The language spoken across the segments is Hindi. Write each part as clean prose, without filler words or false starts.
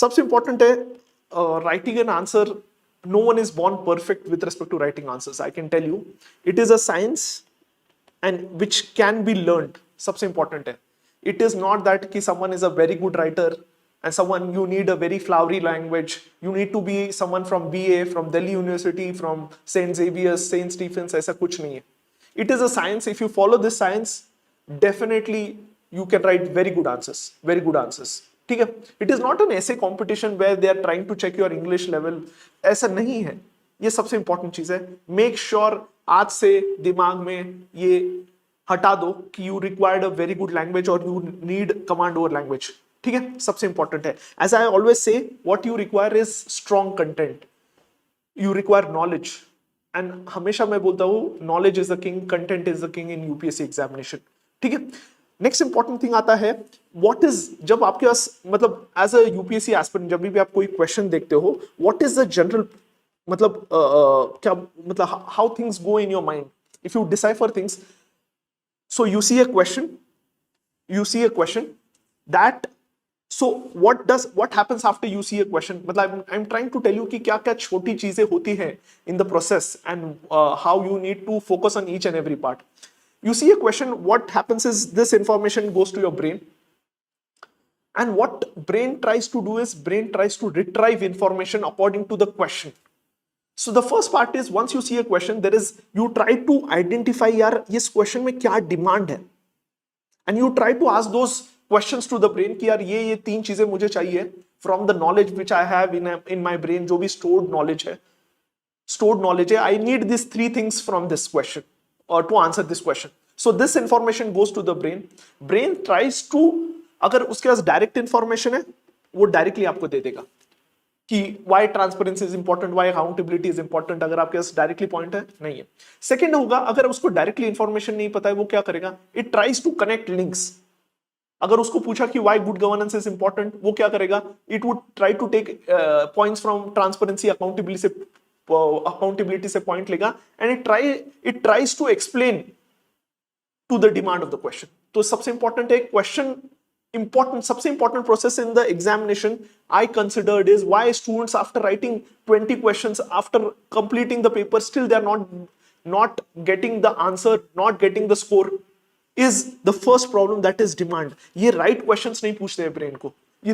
सबसे इंपॉर्टेंट है writing an answer. No one is born perfect with respect to writing answers. I can tell you it is a science and which can be learned. सबसे इंपॉर्टेंट है, इट इज नॉट दैट कि someone is a very good writer and someone you need a very flowery language, you need to be someone from BA, from Delhi University, from St. Xavier's, St. Stephen's. ऐसा कुछ नहीं है. It is a science. If you follow this science, definitely you can write very good answers, very good answers. ठीक है. It is not an essay competition where they are trying to check your English level. ऐसा नहीं है. ये सबसे इंपॉर्टेंट चीज है. मेक श्योर आज से दिमाग में ये हटा दो कि you required a very good language और you need command over language. ठीक है, सबसे इंपॉर्टेंट है. As I always say, what you require is strong content. You require knowledge, and हमेशा मैं बोलता हूं knowledge is the king, content is the king in UPSC examination. ठीक है. नेक्स्ट इंपॉर्टेंट थिंग आता है, व्हाट इज, जब आपके पास मतलब एज अ यूपीएससी एस्पिरेंट जब भी आप कोई क्वेश्चन देखते हो, व्हाट इज द जनरल मतलब क्या मतलब how things go in your mind if you decipher things. So you see a question that, so what happens after you see a question. मतलब I'm trying to tell you कि क्या क्या छोटी चीजें होती हैं in the process and how you need to focus on each and every part. You see a question, what happens is this information goes to your brain, and what brain tries to do is brain tries to retrieve information according to the question. So the first part is, once you see a question, there is, you try to identify यार इस question में क्या demand है, and you try to ask those questions to the brain कि यार ये तीन चीजें मुझे चाहिए from the knowledge which I have in my brain, जो भी stored knowledge है, I need these three things from this question or to answer this question. So this information goes to the brain tries to, अगर उसके पास direct information है वो directly आपको दे देगा कि why transparency is important, why accountability is important. अगर आपके पास डायरेक्टली पॉइंट है नहीं है. सेकंड होगा, अगर उसको डायरेक्टली इंफॉर्मेशन नहीं पता है वो क्या करेगा, it tries to connect links. अगर उसको पूछा कि why good governance is important, वो क्या करेगा, it would try to take points from transparency accountability से पॉइंट लेगा, and it tries to explain to the demand of the question. तो सबसे इंपॉर्टेंट है क्वेश्चन. सबसे important process in the examination I considered is why students after writing 20 questions, after completing the paper, still they are not getting the answer, not getting the score, is the first problem, that is demand. ये right questions नहीं पूछते हैं brain को.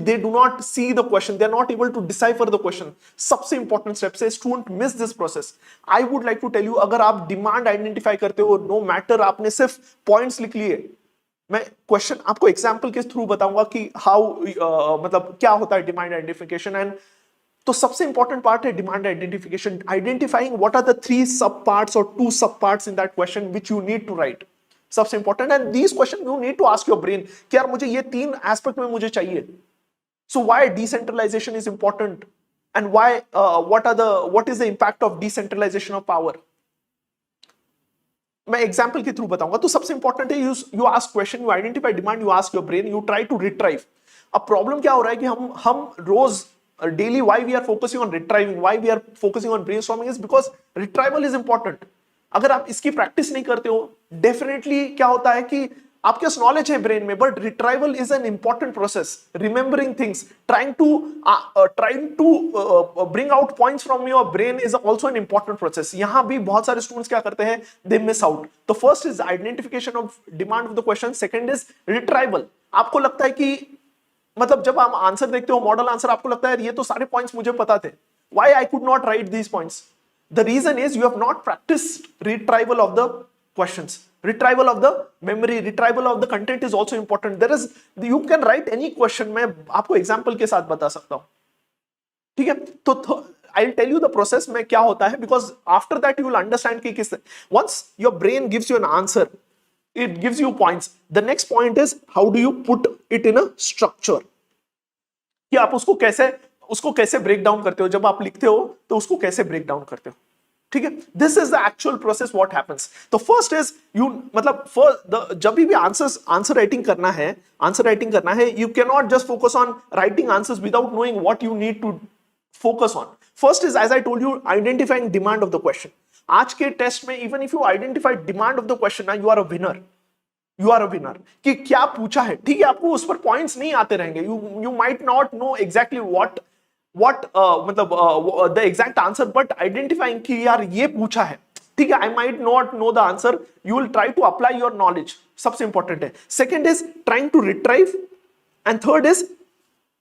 They do not see the question, they are not able to decipher the question. सबसे important step है, student miss this process. I would like to tell you, अगर आप demand identify करते हो, no matter आपने सिर्फ points लिख लिए, मैं क्वेश्चन आपको एग्जांपल के थ्रू बताऊंगा कि हाउ मतलब क्या होता है डिमांड आइडेंटिफिकेशन. एंड तो सबसे इंपॉर्टेंट पार्ट है demand identification, identifying what are the three sub parts और two sub parts in that question which you need to write. सबसे important, and these question you need to ask your brain कि यार मुझे ये तीन एस्पेक्ट में मुझे चाहिए. So why decentralisation is important, and why what is the impact of decentralisation of power. मैं एग्जांपल के थ्रू बताऊंगा. तो सबसे इंपॉर्टेंट है you ask question, you identify demand, you ask your brain, you try to retrieve. अब प्रॉब्लम क्या हो रहा है कि हम रोज daily, why we are focusing on retrieving, why we are focusing on brainstorming, is because retrieval is important. अगर आप इसकी प्रैक्टिस नहीं करते हो, डेफिनेटली क्या होता है कि आपके पास नॉलेज है ब्रेन में, but retrieval is an important process. Remembering things, trying to bring out points from your brain is also an important process. यहां भी बहुत सारे स्टूडेंट्स क्या करते हैं, दे मिस आउट. तो first is identification of demand of the question, second is retrieval. आपको लगता है कि मतलब जब आप आंसर देखते हो, मॉडल आंसर, आपको लगता है ये तो सारे पॉइंट्स मुझे पता थे, why I could not right these points. The reason is you have not practiced retrieval of the questions. Retrieval of the memory, retrieval of the content is also important. You can write any question. मैं आपको example के साथ बता सकता हूँ. ठीक है, तो I'll tell you the process में क्या होता है, because after that you will understand कि किस, once your brain gives you an answer, it gives you points. The next point is how do you put it in a structure. कि आप उसको कैसे ब्रेक डाउन करते हो. जब आप लिखते हो तो उसको कैसे ब्रेक डाउन करते हो. ठीक है, this is the actual process what happens. तो फर्स्ट इज यू मतलब जब भी आंसर राइटिंग करना है, you can not just focus on writing answers without knowing what you need to focus on. First is, as I told you, identifying demand of the question. आज के टेस्ट में even if you identify demand of the question, you are a winner. You are a winner. कि क्या पूछा है, ठीक है, आपको उस पर पॉइंट्स नहीं आते रहेंगे, you might not know exactly what मतलब the exact answer, but identifying कि यार ये पूछा है, ठीक है, I might not know the answer, you will try to apply your knowledge, सबसे इंपॉर्टेंट है। Second is trying to retrieve, and third is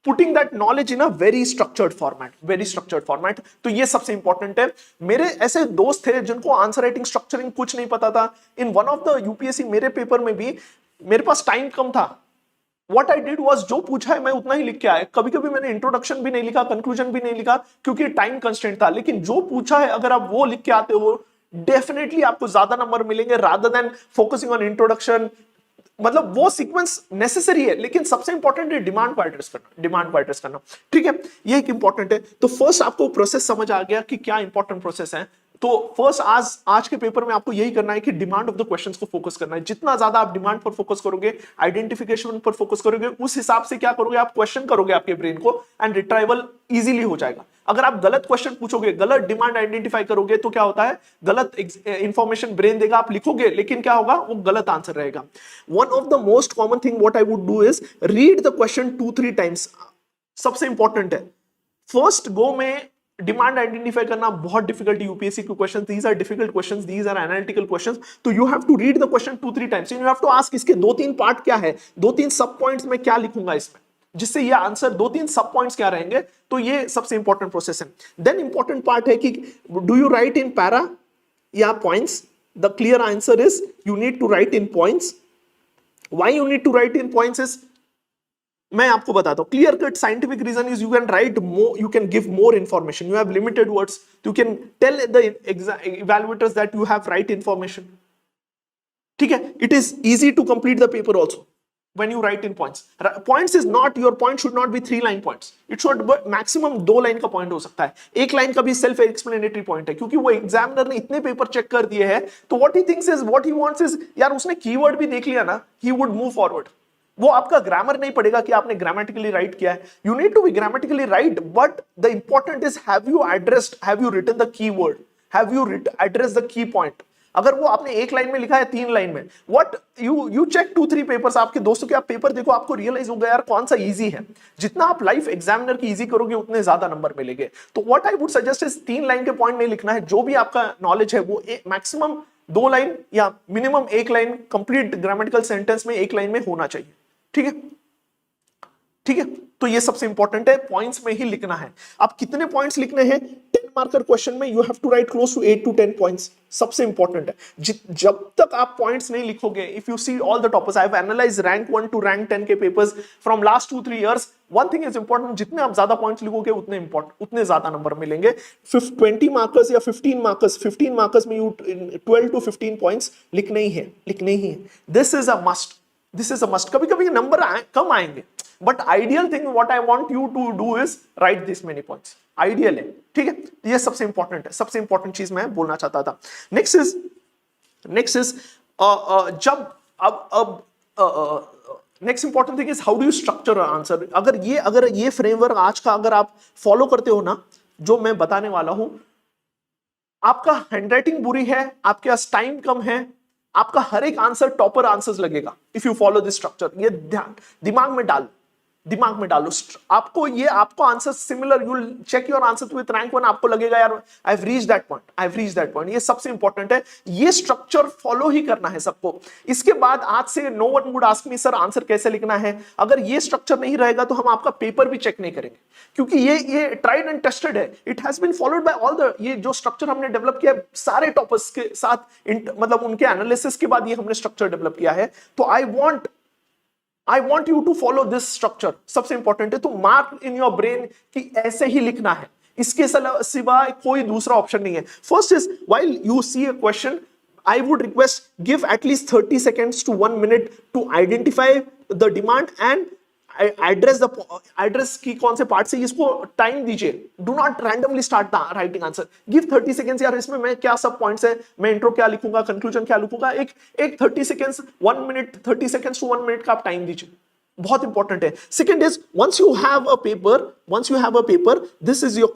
putting that knowledge in a very structured format, very structured format. तो ये सबसे इंपॉर्टेंट है। मेरे ऐसे दोस्त थे जिनको आंसर राइटिंग स्ट्रक्चरिंग कुछ नहीं पता था। In one of the UPSC मेरे पेपर में भी मेरे पास टाइम कम था, व्हाट आई डिड वाज जो पूछा है मैं उतना ही लिख के आया। कभी कभी मैंने इंट्रोडक्शन भी नहीं लिखा, कंक्लूजन भी नहीं लिखा, क्योंकि टाइम कंस्ट्रेंट था। लेकिन जो पूछा है अगर आप वो लिख के आते हो, डेफिनेटली आपको ज्यादा नंबर मिलेंगे, rather than focusing on introduction. मतलब वो सीक्वेंस नेसेसरी है, लेकिन सबसे इंपॉर्टेंट है डिमांड को एड्रेस करना, डिमांड को एड्रेस करना, ठीक है, ये एक इंपॉर्टेंट है। तो फर्स्ट आपको प्रोसेस समझ आ गया कि क्या इंपॉर्टेंट प्रोसेस है। तो फर्स्ट आज के पेपर में आपको यही करना है कि डिमांड ऑफ द क्वेश्चंस को फोकस करना है। जितना ज्यादा आप डिमांड पर फोकस करोगे, आइडेंटिफिकेशन पर फोकस करोगे, उस हिसाब से क्या करोगे, आप क्वेश्चन करोगे आपके ब्रेन को, एंड रिट्राइवल इजीली हो जाएगा। अगर आप गलत क्वेश्चन पूछोगे, गलत डिमांड आइडेंटिफाई करोगे, तो क्या होता है, गलत इंफॉर्मेशन ब्रेन देगा, आप लिखोगे लेकिन क्या होगा, वो गलत आंसर रहेगा। One of the most common thing what I would do is read the question 2-3 times. सबसे इंपॉर्टेंट है, फर्स्ट गो में डिमांड आइडेंटिफाई करना बहुत डिफिकल्ट है। यूपीएससी के question, these are difficult questions, these are analytical questions, तो you have to read the question 2-3 times, you have to ask इसके 2-3 पार्ट क्या है, 2-3 सब पॉइंट्स में क्या लिखूंगा इसमें, जिससे ये आंसर 2-3 सब पॉइंट्स क्या रहेंगे। तो ये सबसे इंपॉर्टेंट प्रोसेस है। देन इंपॉर्टेंट पार्ट है कि do you write in para या points. The clear answer is you need to write in points. Why you need to write in points is, मैं आपको बताता हूं, clear cut scientific reason is you can write more, you can give more information, you have limited words, you can tell the evaluators that you have right information, ठीक है। It is easy to complete the paper also when you write in points. Points is not, your point should not be 3 line points, it should be maximum 2 line का पॉइंट हो सकता है। 1 लाइन का भी सेल्फ एक्सप्लेनेटरी पॉइंट है, क्योंकि वो एग्जामिनर ने इतने पेपर चेक कर दिए हैं, तो what he thinks is, what he wants is, यार उसने कीवर्ड भी देख लिया ना, ही वुड मूव फॉरवर्ड। वो आपका ग्रामर नहीं पड़ेगा कि आपने ग्रामेटिकली राइट किया है, you need to be grammatically right, but the important is have you addressed, have you written the keyword, have you addressed the key point. अगर वो आपने 1 लाइन में लिखा है, 3 लाइन में, व्हाट यू चेक 2-3 पेपर्स, आपके दोस्तों के आप पेपर देखो, आपको रियलाइज होगा यार कौन सा इजी है। जितना आप लाइफ एग्जामिनर की इजी करोगे उतने ज्यादा नंबर मिलेंगे। तो what I would suggest is 3 line के पॉइंट नहीं लिखना है, जो भी आपका नॉलेज है वो मैक्सिमम 2 लाइन या minimum 1 line complete grammatical sentence में 1 लाइन में होना चाहिए, ठीक है, ठीक है। तो ये सबसे इंपॉर्टेंट है, पॉइंट्स में ही लिखना है। आप कितने पॉइंट्स लिखने हैं, 10 मार्कर क्वेश्चन में you have to write close to 8 to 10 points, सबसे इंपॉर्टेंट है। जब तक आप पॉइंट्स नहीं लिखोगे, if you see all the toppers, I have analysed rank 1 to rank 10 के papers from last 2-3 years, one thing is important, जितने आप ज्यादा पॉइंट्स लिखोगे उतने ज्यादा नंबर मिलेंगे। 20 मार्कर्स या 15 मार्कर्स में यू 12 to 15 पॉइंट्स लिखने ही है। This is a must, this is a must. कभी कभी नंबर कम आएंगे, but ideal thing what I want you to do is write this many points, ideal है, ठीक है। ये सबसे इंपॉर्टेंट है, सबसे इंपॉर्टेंट चीज मैं बोलना चाहता था। नेक्स्ट इज जब अब next important thing is how do you structure answer. अगर ये फ्रेमवर्क आज का अगर आप फॉलो करते हो ना, जो मैं बताने वाला हूं, आपका हैंडराइटिंग बुरी है, आपके पास टाइम कम है, आपका हर एक आंसर टॉपर आंसर्स लगेगा if you follow this structure. ये ध्यान दिमाग में डालो। आपको answer similar, you will check your answer with rank 1, आपको लगेगा यार I have reached that point. ये सबसे इंपॉर्टेंट है, ये स्ट्रक्चर फॉलो ही करना है सबको। इसके बाद आज से no one would ask me sir answer कैसे लिखना है। अगर ये स्ट्रक्चर नहीं रहेगा तो हम आपका पेपर भी चेक नहीं करेंगे, क्योंकि ये ट्राइड एंड टेस्टेड है। It has been followed by all the, ये जो स्ट्रक्चर हमने डेवलप किया सारे टॉपर्स के साथ, मतलब उनके एनालिसिस के बाद ये हमने स्ट्रक्चर डेवलप किया है। तो I want you to follow this structure, सबसे इंपॉर्टेंट है। तो मार्क इन योर ब्रेन कि ऐसे ही लिखना है, इसके सिवाय कोई दूसरा ऑप्शन नहीं है। First is while you see a question, I would request give at least 30 seconds to 1 minute to identify the demand and address की कौन से पार्ट से, इसको टाइम दीजिए। Do not randomly start the writing answer, give 30 seconds. यार इसमें मैं क्या सब पॉइंट्स है, मैं इंट्रो क्या लिखूंगा, कंक्लूजन क्या लिखूंगा, एक 30 seconds 1 minute 30 seconds to 1 minute का आप टाइम दीजिए, बहुत इंपॉर्टेंट है। Second is once you have a paper, this is your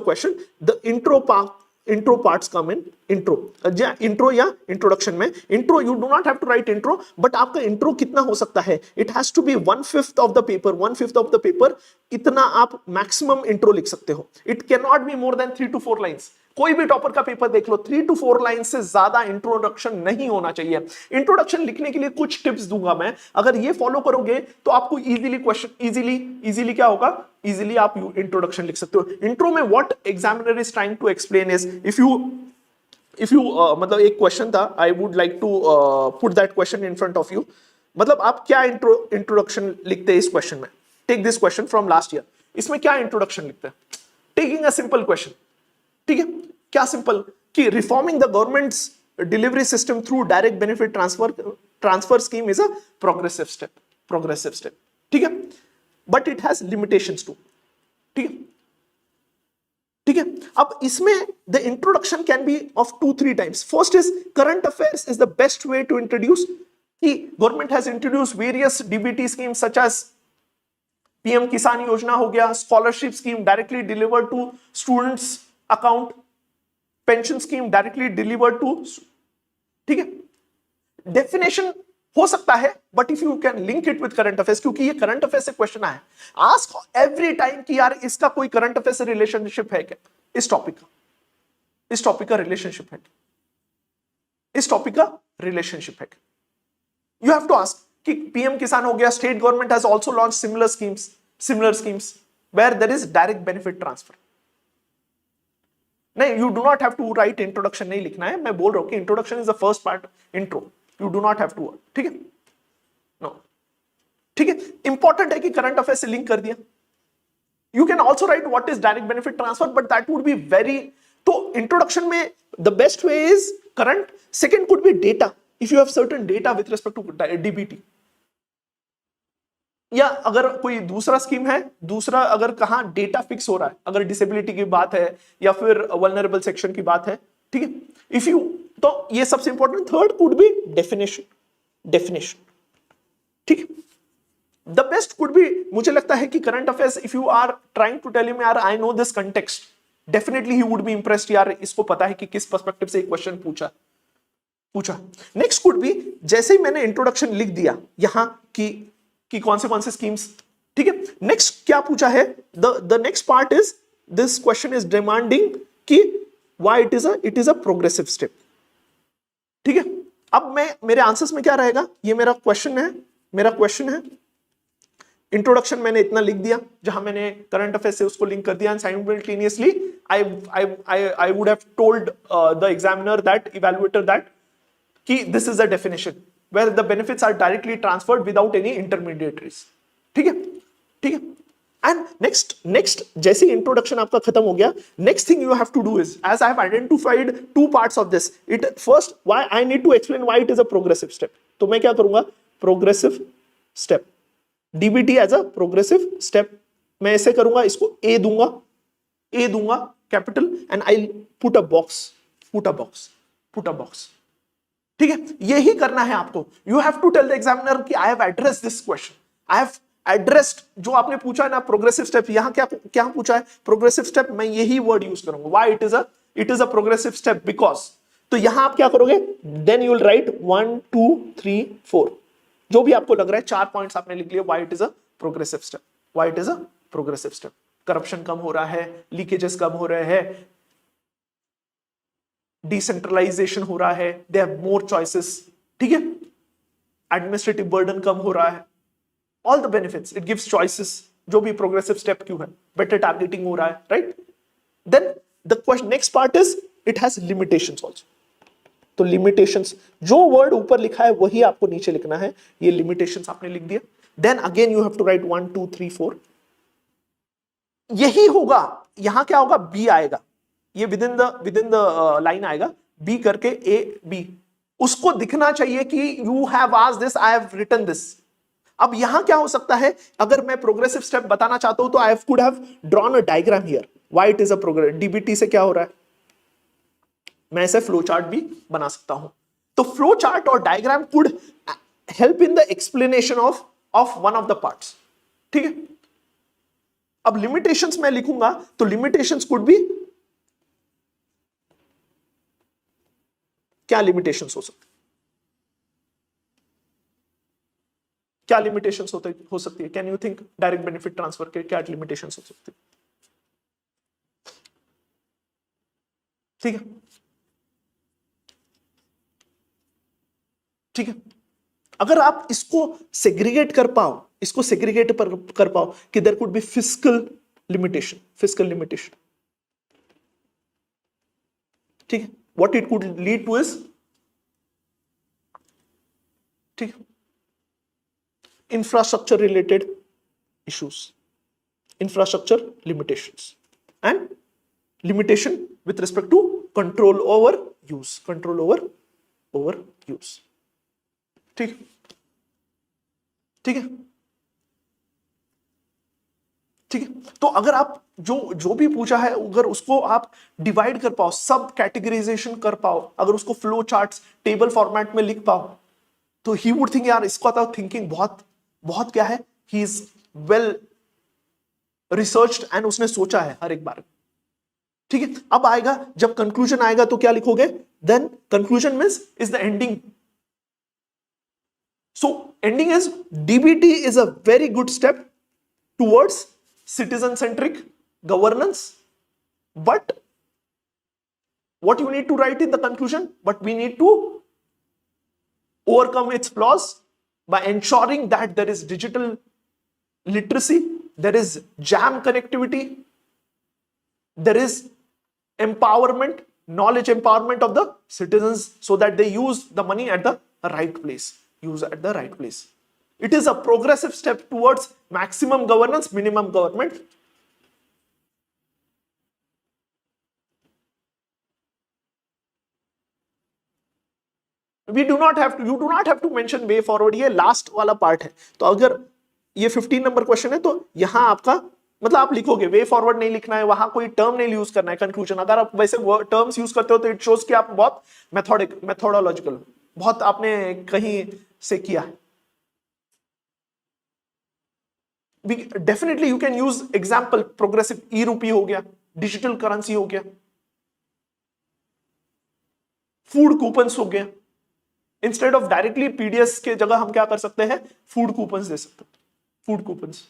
question, the intro part intro parts come in intro intro या introduction में intro you do not have to write intro but आपका intro कितना हो सकता है it has to be 1/5 of the paper 1/5 of the paper इतना आप maximum intro लिख सकते हो it cannot be more than 3 to 4 lines कोई भी टॉपर का पेपर देख लो 3 to 4 लाइन से ज्यादा इंट्रोडक्शन नहीं होना चाहिए इंट्रोडक्शन लिखने के लिए कुछ टिप्स दूंगा मैं अगर ये फॉलो करोगे तो आपको इजीली क्वेश्चन इजीली क्या होगा इजीली आप इंट्रोडक्शन लिख सकते हो इंट्रो में what examiner is trying to explain is if you मतलब एक क्वेश्चन था I would like to put that question in front of you मतलब आप क्या इंट्रोडक्शन लिखते हैं इस क्वेश्चन में take this question from last year इसमें क्या इंट्रोडक्शन लिखते हैं टेकिंग अ सिंपल क्वेश्चन ठीक है क्या सिंपल कि reforming the government's delivery system through direct benefit transfer scheme is a progressive step ठीक है but it has limitations too ठीक है अब इसमें the introduction can be of 2-3 times first is current affairs is the best way to introduce कि government has introduce various DBT scheme such as PM Kisan योजना हो गया scholarship scheme directly delivered to students account pension scheme directly delivered to ठीक है डेफिनेशन हो सकता है but if you can link it with current affairs क्योंकि ये करंट अफेयर्स से क्वेश्चन आया आस्क एवरी टाइम कि यार इसका कोई करंट अफेयर्स से रिलेशनशिप है क्या इस टॉपिक का रिलेशनशिप है इस टॉपिक का रिलेशनशिप है यू हैव टू आस्क कि पीएम किसान हो गया state government has also launch similar schemes where there is direct benefit transfer नहीं you do not have to write introduction नहीं लिखना है मैं बोल रहा हूं कि introduction is the first part intro you do not have to ठीक है नो ठीक है इंपॉर्टेंट है कि करंट अफेयर से लिंक कर दिया you can also write what is direct benefit transfer but that would be very तो इंट्रोडक्शन में the best way is current second could be data if you have certain data with respect to DBT या अगर कोई दूसरा स्कीम है दूसरा अगर कहां डेटा फिक्स हो रहा है अगर डिसेबिलिटी की बात है या फिर वल्नरेबल सेक्शन की बात है ठीक है इफ यू तो ये सबसे important third could be definition ठीक है द बेस्ट कुड बी मुझे लगता है कि current affairs if you are trying to tell him यार I know this context definitely he would be impressed यार इसको पता है कि किस पर्सपेक्टिव से एक क्वेश्चन पूछा नेक्स्ट कुड बी जैसे ही मैंने इंट्रोडक्शन लिख दिया यहां कि कौन से स्कीम्स ठीक है नेक्स्ट क्या पूछा है the next part is this question is demanding कि why it is a progressive step ठीक है अब मेरे आंसर्स में क्या रहेगा ये मेरा क्वेश्चन है इंट्रोडक्शन मैंने इतना लिख दिया जहां मैंने करंट अफेयर से उसको लिंक कर दिया and simultaneously I would have told the examiner that evaluator that कि this is the definition where the benefits are directly transferred without any intermediaries ठीक है and next जैसे इंट्रोडक्शन आपका खत्म हो गया next thing you have to do is as I have identified two parts of this it first why I need to explain why it is a progressive step तो मैं क्या करूंगा progressive step DBT as a progressive step मैं ऐसे करूंगा इसको A दूंगा capital and I'll put a box ठीक है यही करना है आपको you have to tell the examiner कि I have addressed this question I have addressed जो आपने पूछा है ना प्रोग्रेसिव स्टेप यहां क्या पूछा है प्रोग्रेसिव स्टेप मैं यही वर्ड यूज करूंगा why it is a progressive step because तो यहां आप क्या करोगे देन यू विल राइट 1 2 3 4 जो भी आपको लग रहा है 4 पॉइंट्स आपने लिख लिए why it is a progressive step corruption कम हो रहा है लीकेजेस कम हो रहे हैं डिसेंट्रलाइजेशन हो रहा है दे हैव मोर चॉइसेस ठीक है एडमिनिस्ट्रेटिव बर्डन कम हो रहा है all the benefits it gives choices जो भी प्रोग्रेसिव स्टेप क्यों है बेटर टारगेटिंग हो रहा है right then the question next part is it has limitations also तो लिमिटेशंस जो वर्ड ऊपर लिखा है वही आपको नीचे लिखना है ये लिमिटेशंस आपने लिख दिया then again you have to write 1 2 3 4 यही होगा यहां क्या होगा बी आएगा ये विद इन द लाइन आएगा बी करके ए बी उसको दिखना चाहिए कि you have asked this I have written this अब यहां क्या हो सकता है अगर मैं प्रोग्रेसिव स्टेप बताना चाहता हूं तो I could have drawn a diagram here why it is a progress DBT से क्या हो रहा है मैं ऐसे फ्लो चार्ट भी बना सकता हूं तो फ्लो चार्ट और diagram could help in the explanation of one of the parts ठीक है अब लिमिटेशंस मैं लिखूंगा तो लिमिटेशंस कुड बी क्या लिमिटेशंस हो सकती, क्या लिमिटेशंस हो सकती है? Can you think direct benefit transfer के क्या लिमिटेशंस हो सकती है? ठीक है, ठीक है, अगर आप इसको सेग्रीगेट कर पाओ, इसको सेग्रीगेट कर पाओ कि there could be fiscal limitation, fiscal limitation, ठीक है, what it could lead to is, ठीक है, infrastructure related issues, infrastructure limitations and limitation with respect to control over use, control over use, ठीक, ठीक है, ठीक है। तो अगर आप जो भी पूछा है अगर उसको आप डिवाइड कर पाओ, सब कैटेगराइजेशन कर पाओ, अगर उसको फ्लो चार्ट्स टेबल फॉर्मेट में लिख पाओ, तो ही वुड थिंक यार इसका तो थिंकिंग बहुत बहुत क्या है, he is well researched and उसने सोचा है हर एक बार, ठीक है। अब आएगा जब कंक्लूजन आएगा तो क्या लिखोगे, then conclusion means is the ending, so ending is DBT is a very good step towards citizen centric governance, but what you need to write in the conclusion, but we need to overcome its flaws by ensuring that there is digital literacy, there is jam connectivity, there is empowerment, knowledge empowerment of the citizens so that they use the money at the right place, use at the right place. It is a progressive step towards maximum governance, minimum government. We do not have to, you do not have to mention way forward, ये लास्ट वाला पार्ट है। तो अगर ये 15 नंबर क्वेश्चन है तो यहां आपका मतलब आप लिखोगे, वे फॉरवर्ड नहीं लिखना है, वहां कोई टर्म नहीं यूज करना है कंक्लूजन। अगर आप वैसे टर्म्स यूज करते हो तो इट शोज कि आप बहुत मेथोडोलॉजिकल, बहुत आपने कहीं से किया है। Definitely you can use example, progressive e rupee हो गया, डिजिटल करेंसी हो गया, फूड कूपन्स हो गया। इंस्टेड ऑफ डायरेक्टली पीडीएस के जगह हम क्या कर सकते हैं, फूड कूपन्स दे सकते हैं, फूड कूपन्स,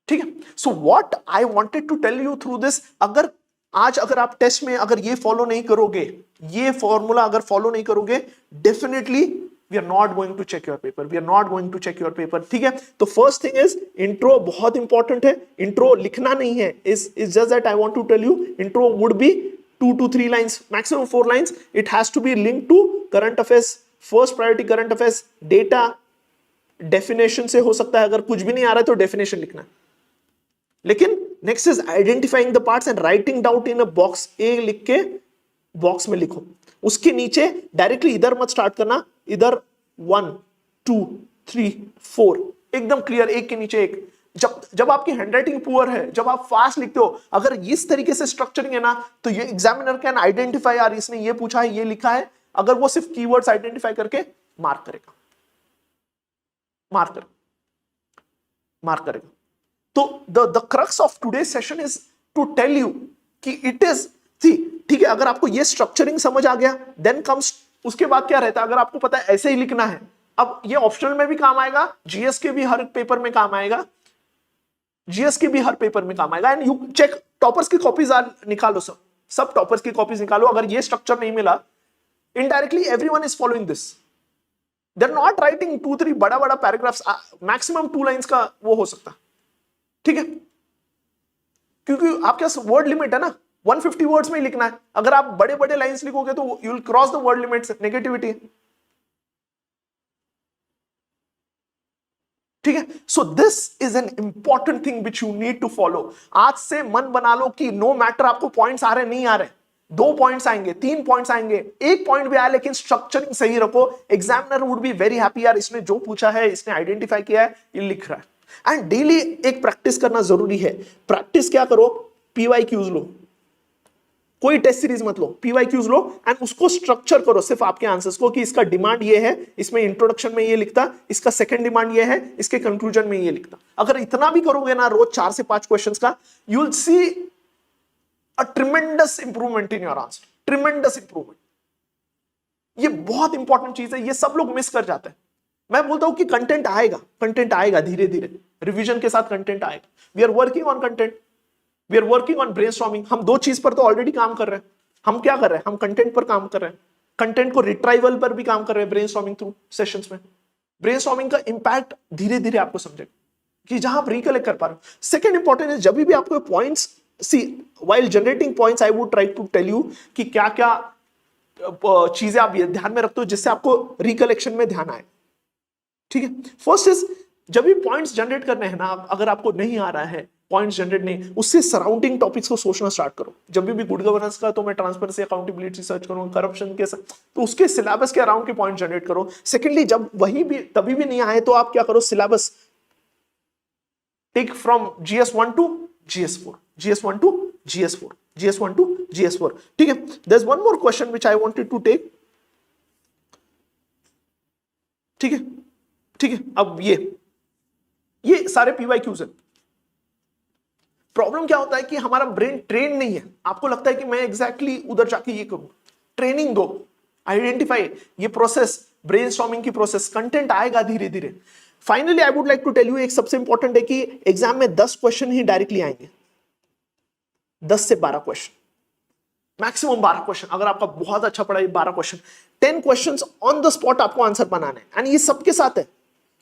ठीक है। So what I wanted to tell you through this, अगर आज अगर आप टेस्ट में अगर ये फॉलो नहीं करोगे, ये फॉर्मूला अगर फॉलो नहीं करोगे, definitely we are not going to check your paper, we are not going to check your paper, ठीक है। तो फर्स्ट थिंग इज इंट्रो बहुत इंपॉर्टेंट है, इंट्रो लिखना नहीं है, is just that I want to tell you intro would be 2 to 3 lines, maximum 4 lines. It has to be linked to current affairs, first priority current affairs, data, definition से हो सकता है, अगर कुछ भी नहीं आ रहा है तो definition लिखना, लेकिन next is identifying the parts and writing down in a box, ए लिख के बॉक्स में लिखो, उसके नीचे डायरेक्टली इधर मत स्टार्ट करना, इधर 1 2 3 4 एकदम क्लियर, एक के नीचे एक। जब आपकी हैंडराइटिंग पुअर है, जब आप फास्ट लिखते हो, अगर इस तरीके से स्ट्रक्चरिंग है ना, तो ये एग्जामिनर कैन आइडेंटिफाई, यार इसने ये पूछा है, ये लिखा है, अगर वो सिर्फ कीवर्ड्स आइडेंटिफाई करके मार्क करेगा, मार्क करेगा। तो the crux of today session is to tell you कि इट इज, ठीक है, अगर आपको ये स्ट्रक्चरिंग समझ आ गया, देन कम्स उसके बाद क्या रहता है, अगर आपको पता है ऐसे ही लिखना है, अब ये ऑप्शनल में भी काम आएगा, जीएस के भी हर पेपर में काम आएगा, जीएस के भी हर पेपर में काम आएगा। एंड यू चेक टॉपर्स की कॉपीज निकालो, सब टॉपर्स की कॉपीज निकालो। अगर ये स्ट्रक्चर नहीं मिला, indirectly everyone is following this, they are not writing 2-3 बड़ा पैराग्राफ्स, मैक्सिमम 2 लाइंस का वो हो सकता, ठीक है, क्योंकि आपके पास वर्ड लिमिट है ना, 150 वर्ड्स में ही लिखना है। अगर आप बड़े लाइंस लिखोगे तो you will cross the word limits, negativity, ठीक है। So this is an important thing which you need to follow. आज से मन बना लो कि नो मैटर आपको पॉइंट्स आ रहे नहीं आ रहे, 2 पॉइंट्स आएंगे, 3 पॉइंट्स आएंगे, 1 पॉइंट भी आया, लेकिन स्ट्रक्चरिंग सही रखो। Examiner would be very happy, यार इसने जो पूछा है, इसने आइडेंटिफाई किया है, ये लिख रहा है। एंड डेली एक प्रैक्टिस करना जरूरी है। प्रैक्टिस क्या करो, पीवाईक्यूज लो, कोई टेस्ट सीरीज मत लो, पीवाईक्यूज लो एंड उसको स्ट्रक्चर करो सिर्फ आपके आंसर्स को, कि इसका डिमांड ये है, इसमें इंट्रोडक्शन में ये लिखता, इसका सेकंड डिमांड ये है, इसके कंक्लूजन में ये लिखता। अगर इतना भी करोगे ना रोज 4 से 5 क्वेश्चंस का, you will see a tremendous improvement in your answer, tremendous improvement. ये बहुत इंपॉर्टेंट चीज है, ये सब लोग मिस कर जाते हैं। मैं बोलता हूं कि कंटेंट आएगा, कंटेंट आएगा धीरे धीरे, रिवीजन के साथ कंटेंट आएगा। We are working on content, we are working on brainstorming. हम दो चीज पर तो ऑलरेडी काम कर रहे हैं। हम क्या कर रहे हैं, हम कंटेंट पर काम कर रहे हैं, कंटेंट को रिट्राइवल पर भी काम कर रहे हैं ब्रेनस्टॉर्मिंग थ्रू सेशंस में। ब्रेनस्टॉर्मिंग का इंपैक्ट धीरे धीरे आपको समझेगा कि जहां आप रिकलेक्ट कर पा रहे हो। सेकंड इंपॉर्टेंट है, जब भी आपको points, see while generating points I would try to tell you कि क्या क्या चीजें आप ध्यान में रखते हो जिससे आपको रिकलेक्शन में ध्यान आए। ठीक है, फर्स्ट इज जब भी पॉइंट्स जनरेट करने हैं ना, अगर आपको नहीं आ रहा है पॉइंट्स जनरेट नहीं, उससे सराउंडिंग टॉपिक्स को सोचना स्टार्ट करो। जब भी गुड गवर्नेंस का तो मैं ट्रांसपेरेंसी अकाउंटेबिलिटी सर्च करूंगा, करप्शन के तो उसके सिलेबस के अराउंड के पॉइंट जनरेट करो। सेकेंडली जब वही भी तभी भी नहीं आए तो आप क्या करो, syllabus take from GS1 to GS4, GS1 to GS4, GS1 to GS4। ठीक है, there is one more question which I wanted to take. ठीक है, ठीक है, अब ये सारे PYQs है। प्रॉब्लम क्या होता है कि हमारा ब्रेन ट्रेन नहीं है। आपको लगता है कि मैं एग्जैक्टली उधर जाके ये करूं, ट्रेनिंग दो, आइडेंटिफाई ये प्रोसेस, ब्रेनस्टॉर्मिंग की प्रोसेस, कंटेंट आएगा धीरे धीरे। Finally I would like to tell you, एक सबसे इंपॉर्टेंट है कि एग्जाम में 10 क्वेश्चन ही डायरेक्टली आएंगे, 10 से 12 क्वेश्चन, मैक्सिमम 12 क्वेश्चन। अगर आपका बहुत अच्छा पढ़ा, 12 question, 10 question on the spot आपको आंसर बनाना है। एंड ये सबके साथ है,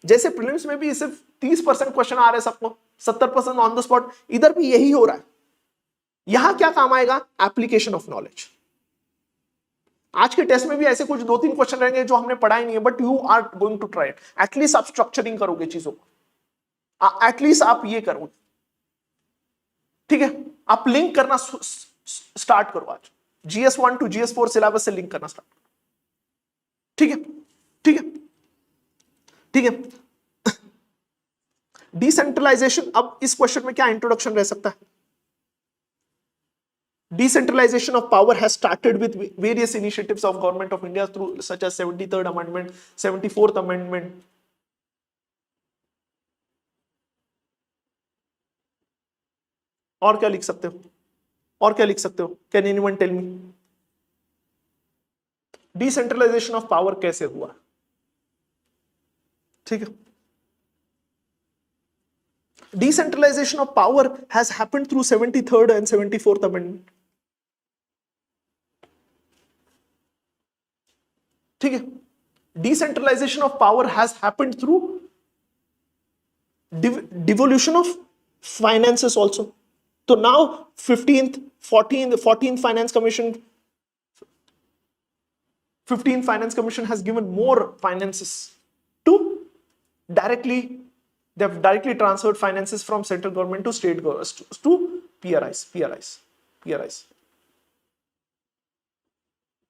जैसे प्रीलिम्स में भी सिर्फ 30% क्वेश्चन आ रहे हैं सबको, 70% ऑन द स्पॉट, इधर भी यही हो रहा है। यहां क्या काम आएगा, एप्लीकेशन ऑफ नॉलेज। आज के टेस्ट में भी ऐसे कुछ 2-3 क्वेश्चन रहेंगे जो हमने पढ़ा ही नहीं है, but you are going to try it. At least आप स्ट्रक्चरिंग करोगे चीजों को, एटलीस्ट आप ये करोगे। ठीक है, आप लिंक करना स्टार्ट करो आज, GS1 टू GS4 सिलेबस से लिंक करना स्टार्ट करो। ठीक है, ठीक है, ठीक है। डिसेंट्रलाइजेशन, अब इस क्वेश्चन में क्या इंट्रोडक्शन रह सकता है? Decentralization of power has started with various initiatives of government of India through such as 73rd amendment, 74th amendment. और क्या लिख सकते हो, और क्या लिख सकते हो? Can anyone tell me decentralization of power कैसे हुआ? ठीक है, decentralization of power has happened through 73rd and 74th amendment. ठीक है, decentralization of power has happened through devolution of finances also. So now 15th 14th finance commission, 15th finance commission has given more finances to directly, they have directly transferred finances from central government to state government to PRIs.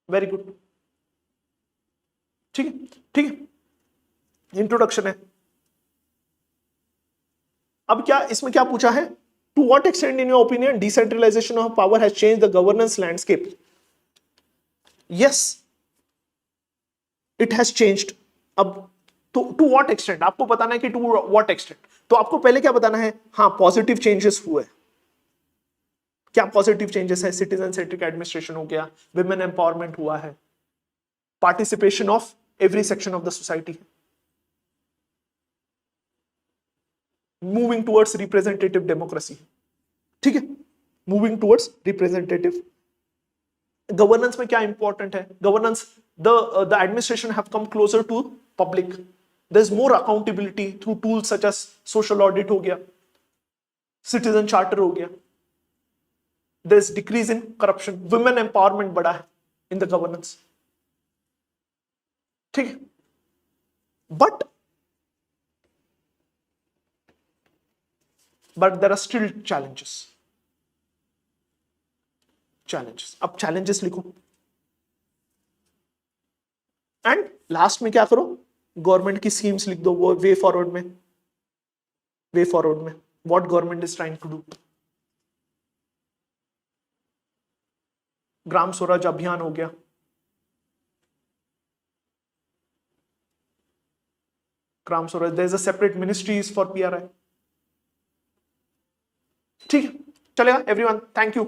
Very good. ठीक है, ठीक है, इंट्रोडक्शन है। अब क्या इसमें क्या पूछा है? To what extent in your opinion decentralization of power has change the governance landscape? Yes, it has changed. अब टू व्हाट एक्सटेंट आपको बताना है कि टू व्हाट एक्सटेंट, तो आपको पहले क्या बताना है? हाँ, पॉजिटिव चेंजेस हुए। क्या पॉजिटिव चेंजेस है? सिटीजन सेंट्रिक एडमिनिस्ट्रेशन हो गया, विमेन एम्पावरमेंट हुआ है, participation of every section of the society, moving towards representative democracy. ठीक है, मूविंग टुवर्ड्स रिप्रेजेंटेटिव गवर्नेंस में क्या इंपॉर्टेंट है? Governance, the administration have come closer to public, there is more accountability through tools such as social audit हो गया, सिटीजन चार्टर हो गया, there is decrease in corruption, women empowerment बढ़ा है इन द गवर्नेंस। ठीक है, but there are still challenges. अब चैलेंजेस लिखो एंड लास्ट में क्या करो, गवर्नमेंट की स्कीम्स लिख दो, वो वे फॉरवर्ड में what government is trying to do. ग्राम स्वराज अभियान हो गया, Gram Swaraj, there is a separate ministries for PRI। ठीक है, चलेगा एवरीवन, थैंक यू।